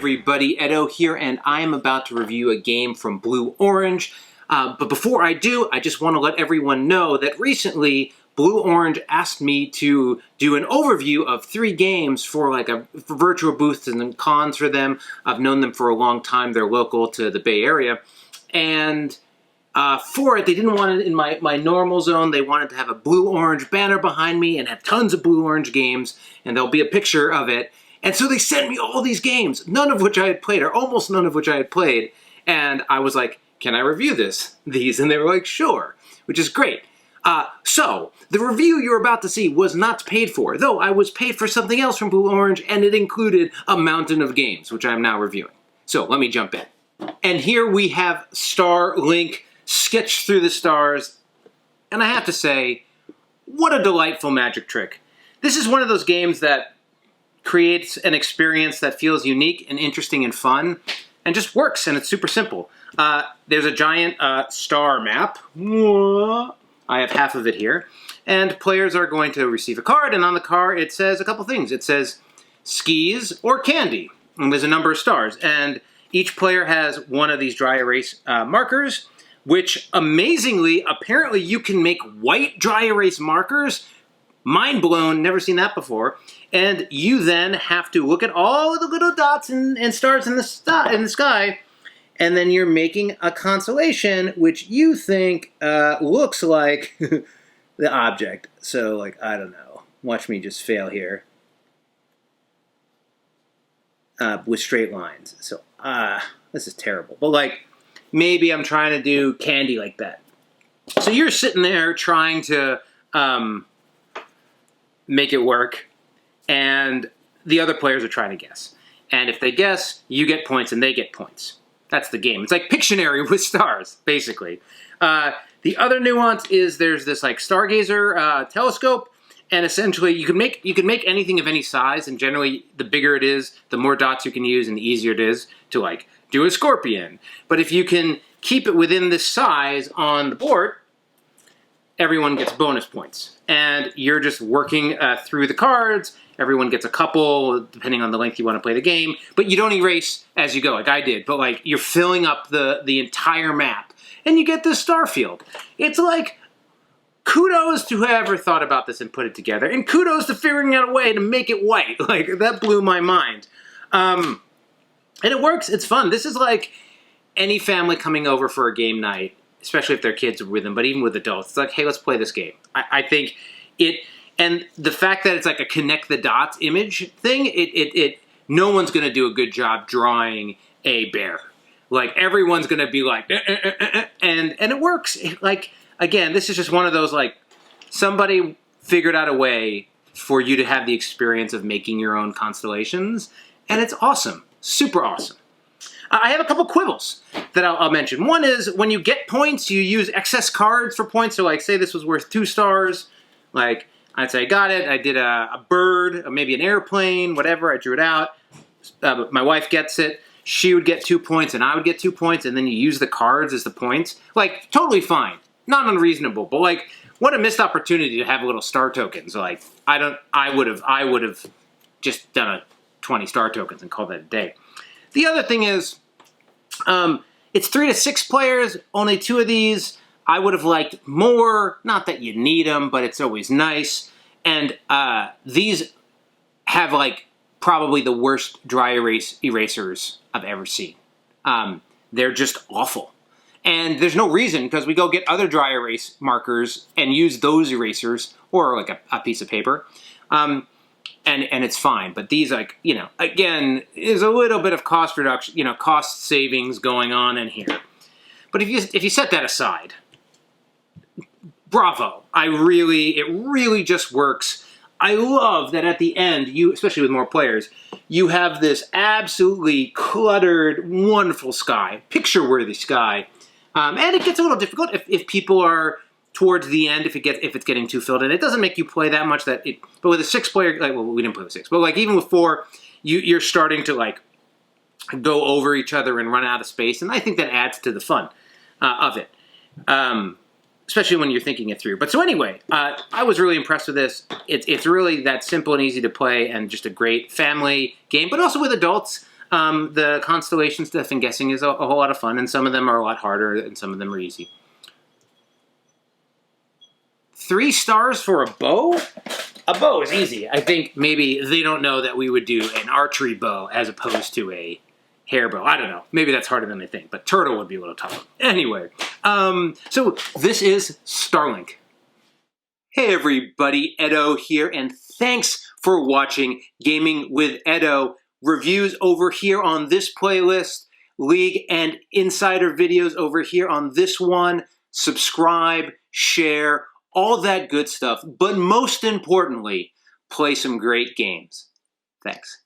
everybody, Edo here, and I am about to review a game from Blue Orange. But before I do, I just want to let everyone know that recently Blue Orange asked me to do an overview of 3 games for virtual booths and cons for them. I've known them for a long time. They're local to the Bay Area. And for it, they didn't want it in my normal zone. They wanted to have a Blue Orange banner behind me and have tons of Blue Orange games, and there'll be a picture of it. And so they sent me all these games, none of which I had played, or almost none of which I had played. And I was like, can I review these? And they were like, sure, which is great. So, the review you're about to see was not paid for, though I was paid for something else from Blue Orange, and it included a mountain of games, which I'm now reviewing. So, let me jump in. And here we have Starlink, Sketch Through the Stars, and I have to say, what a delightful magic trick. This is one of those games that creates an experience that feels unique and interesting and fun, and just works, and it's super simple. There's a giant star map. I have half of it here. And players are going to receive a card, and on the card it says a couple things. It says skis or candy, and there's a number of stars. And each player has one of these dry erase markers, which amazingly, apparently you can make white dry erase markers. Mind blown, never seen that before. And you then have to look at all of the little dots and stars in the sky, and then you're making a constellation which you think looks like the object. So, I don't know. Watch me just fail here. With straight lines. So, this is terrible. But, maybe I'm trying to do candy like that. So you're sitting there trying to make it work, and the other players are trying to guess. And if they guess, you get points and they get points. That's the game. It's like Pictionary with stars, basically. The other nuance is there's this stargazer telescope, and essentially you can make anything of any size, and generally the bigger it is, the more dots you can use, and the easier it is to do a scorpion. But if you can keep it within this size on the board, everyone gets bonus points. And you're just working through the cards. Everyone gets a couple, depending on the length you want to play the game. But you don't erase as you go, like I did. But you're filling up the entire map. And you get this star field. It's kudos to whoever thought about this and put it together. And kudos to figuring out a way to make it white. That blew my mind. And it works. It's fun. This is any family coming over for a game night, especially if their kids are with them, but even with adults. It's hey, let's play this game. I think it, and the fact that it's a connect the dots image thing, no one's going to do a good job drawing a bear. Everyone's going to be and it works. Again, this is just one of those, somebody figured out a way for you to have the experience of making your own constellations, and it's awesome. Super awesome. I have a couple quibbles that I'll mention. One is when you get points, you use excess cards for points. So say this was worth 2 stars. I'd say I got it. I did a bird, or maybe an airplane, whatever. I drew it out. My wife gets it. She would get 2 points and I would get 2 points. And then you use the cards as the points. Totally fine. Not unreasonable. But what a missed opportunity to have little star tokens. I would have just done a 20 star tokens and called that a day. The other thing is, it's 3 to 6 players, only 2 of these. I would have liked more, not that you need them, but it's always nice. And these have probably the worst dry erase erasers I've ever seen. They're just awful. And there's no reason, because we go get other dry erase markers and use those erasers, or a piece of paper. And it's fine, but these, again, is a little bit of cost reduction, cost savings going on in here. But if you set that aside, bravo! It really just works. I love that at the end, especially with more players, you have this absolutely cluttered, wonderful sky, picture-worthy sky, and it gets a little difficult if people are towards the end, if it's getting too filled in. It doesn't make you play that much. But with a 6-player, we didn't play with 6, but even with 4, you're starting to go over each other and run out of space, and I think that adds to the fun of it, especially when you're thinking it through. But so anyway, I was really impressed with this. It's really that simple and easy to play, and just a great family game, but also with adults. The constellation stuff and guessing is a whole lot of fun, and some of them are a lot harder, and some of them are easy. 3 stars for a bow? A bow is easy. I think maybe they don't know that we would do an archery bow as opposed to a hair bow. I don't know. Maybe that's harder than they think, but turtle would be a little tougher. Anyway, so this is Starlink. Hey everybody, Edo here, and thanks for watching Gaming with Edo. Reviews over here on this playlist, League and Insider videos over here on this one. Subscribe, share, all that good stuff. But most importantly, play some great games. Thanks.